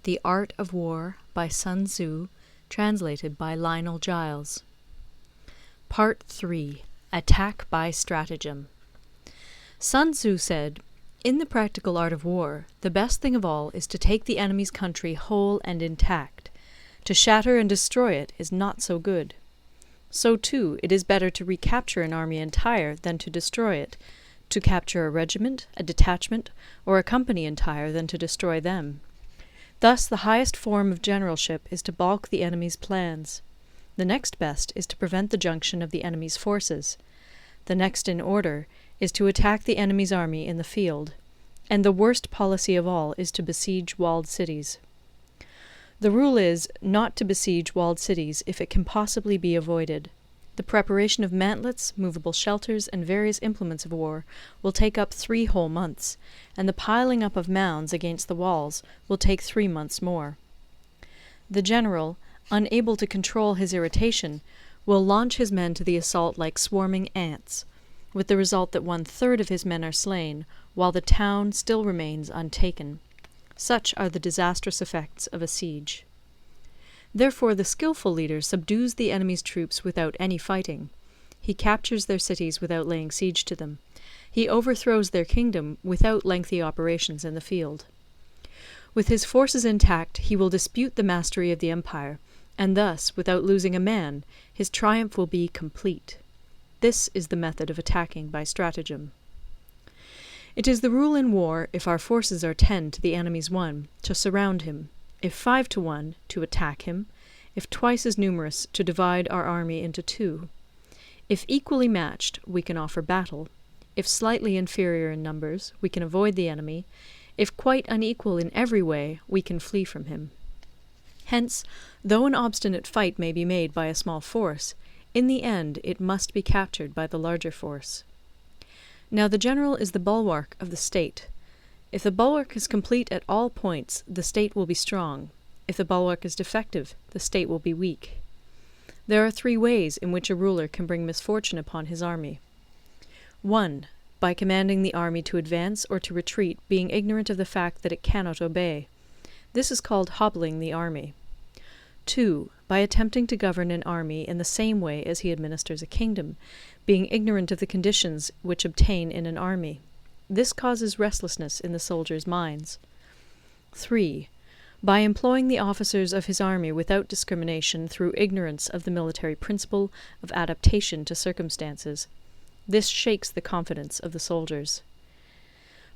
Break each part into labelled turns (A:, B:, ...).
A: The Art of War by Sun Tzu, translated by Lionel Giles. Part 3. Attack by Stratagem. Sun Tzu said, "In the practical art of war, the best thing of all is to take the enemy's country whole and intact. To shatter and destroy it is not so good. So, too, it is better to recapture an army entire than to destroy it, to capture a regiment, a detachment, or a company entire than to destroy them. Thus the highest form of generalship is to balk the enemy's plans. The next best is to prevent the junction of the enemy's forces. The next in order is to attack the enemy's army in the field. And the worst policy of all is to besiege walled cities. The rule is, not to besiege walled cities if it can possibly be avoided. The preparation of mantlets, movable shelters, and various implements of war will take up 3 whole months, and the piling up of mounds against the walls will take 3 months more. The general, unable to control his irritation, will launch his men to the assault like swarming ants, with the result that 1/3 of his men are slain, while the town still remains untaken. Such are the disastrous effects of a siege. Therefore the skilful leader subdues the enemy's troops without any fighting. He captures their cities without laying siege to them. He overthrows their kingdom without lengthy operations in the field. With his forces intact, he will dispute the mastery of the empire, and thus, without losing a man, his triumph will be complete. This is the method of attacking by stratagem. It is the rule in war, if our forces are 10 to the enemy's 1, to surround him; if 5 to 1, to attack him; if twice as numerous, to divide our army into 2. If equally matched, we can offer battle; if slightly inferior in numbers, we can avoid the enemy; if quite unequal in every way, we can flee from him. Hence, though an obstinate fight may be made by a small force, in the end it must be captured by the larger force. Now the general is the bulwark of the state. If the bulwark is complete at all points, the state will be strong. If the bulwark is defective, the state will be weak. There are 3 ways in which a ruler can bring misfortune upon his army. 1. By commanding the army to advance or to retreat, being ignorant of the fact that it cannot obey. This is called hobbling the army. 2. By attempting to govern an army in the same way as he administers a kingdom, being ignorant of the conditions which obtain in an army. This causes restlessness in the soldiers' minds. 3. By employing the officers of his army without discrimination through ignorance of the military principle of adaptation to circumstances. This shakes the confidence of the soldiers.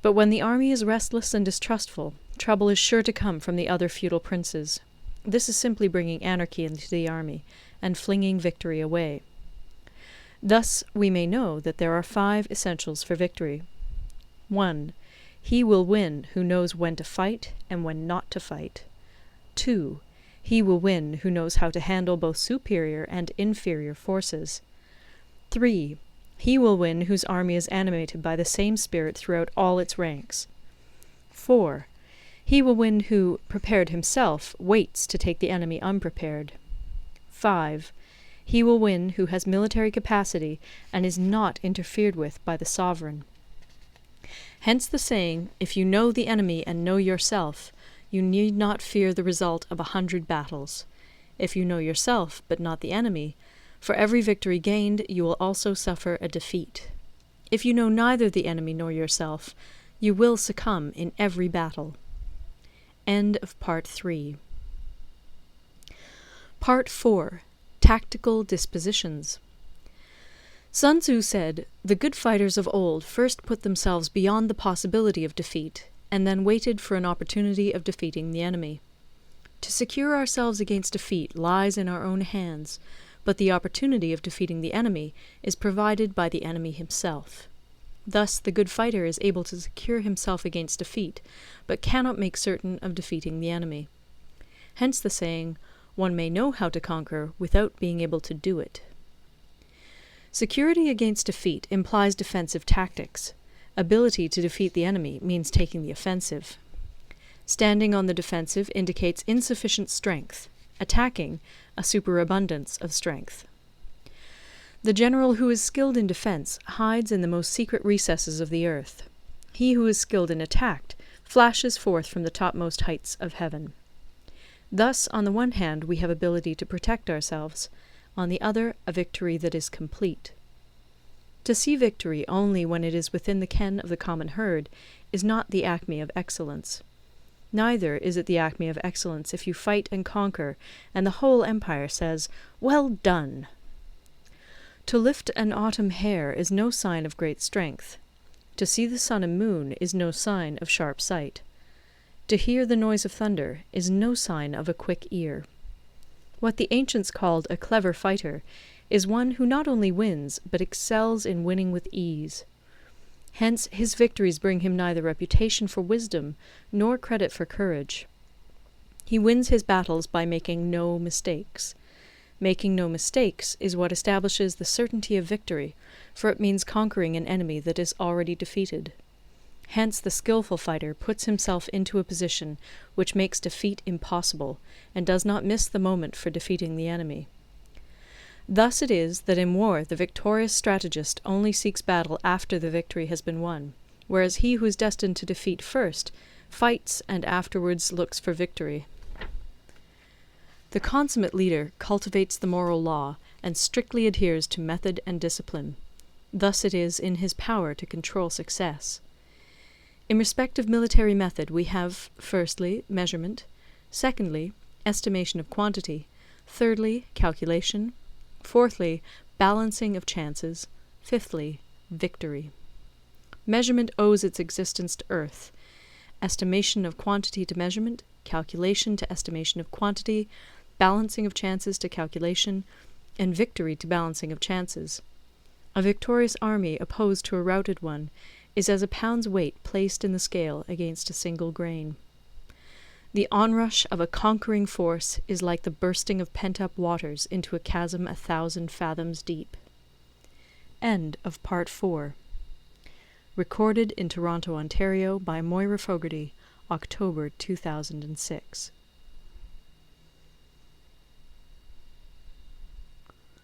A: But when the army is restless and distrustful, trouble is sure to come from the other feudal princes. This is simply bringing anarchy into the army, and flinging victory away. Thus we may know that there are 5 essentials for victory. 1. He will win who knows when to fight and when not to fight. 2. He will win who knows how to handle both superior and inferior forces. 3. He will win whose army is animated by the same spirit throughout all its ranks. 4. He will win who, prepared himself, waits to take the enemy unprepared. 5. He will win who has military capacity and is not interfered with by the sovereign. Hence the saying, if you know the enemy and know yourself, you need not fear the result of 100 battles. If you know yourself, but not the enemy, for every victory gained you will also suffer a defeat. If you know neither the enemy nor yourself, you will succumb in every battle. End of Part 3. Part 4. Tactical Dispositions. Sun Tzu said, "The good fighters of old first put themselves beyond the possibility of defeat, and then waited for an opportunity of defeating the enemy. To secure ourselves against defeat lies in our own hands, but the opportunity of defeating the enemy is provided by the enemy himself. Thus the good fighter is able to secure himself against defeat, but cannot make certain of defeating the enemy. Hence the saying, one may know how to conquer without being able to do it." Security against defeat implies defensive tactics. Ability to defeat the enemy means taking the offensive. Standing on the defensive indicates insufficient strength. Attacking, a superabundance of strength. The general who is skilled in defense hides in the most secret recesses of the earth. He who is skilled in attack flashes forth from the topmost heights of heaven. Thus, on the one hand, we have ability to protect ourselves, on the other, a victory that is complete. To see victory only when it is within the ken of the common herd is not the acme of excellence. Neither is it the acme of excellence if you fight and conquer, and the whole empire says, "Well done!" To lift an autumn hair is no sign of great strength. To see the sun and moon is no sign of sharp sight. To hear the noise of thunder is no sign of a quick ear. What the ancients called a clever fighter is one who not only wins, but excels in winning with ease. Hence his victories bring him neither reputation for wisdom nor credit for courage. He wins his battles by making no mistakes. Making no mistakes is what establishes the certainty of victory, for it means conquering an enemy that is already defeated. Hence the skillful fighter puts himself into a position which makes defeat impossible, and does not miss the moment for defeating the enemy. Thus it is that in war the victorious strategist only seeks battle after the victory has been won, whereas he who is destined to defeat first fights and afterwards looks for victory. The consummate leader cultivates the moral law and strictly adheres to method and discipline. Thus it is in his power to control success. In respect of military method we have, firstly, measurement, secondly, estimation of quantity, thirdly, calculation, fourthly, balancing of chances, fifthly, victory. Measurement owes its existence to earth, estimation of quantity to measurement, calculation to estimation of quantity, balancing of chances to calculation, and victory to balancing of chances. A victorious army opposed to a routed one is as a pound's weight placed in the scale against a single grain. The onrush of a conquering force is like the bursting of pent-up waters into a chasm 1,000 fathoms deep. End of Part 4. Recorded in Toronto, Ontario by Moira Fogarty, October 2006.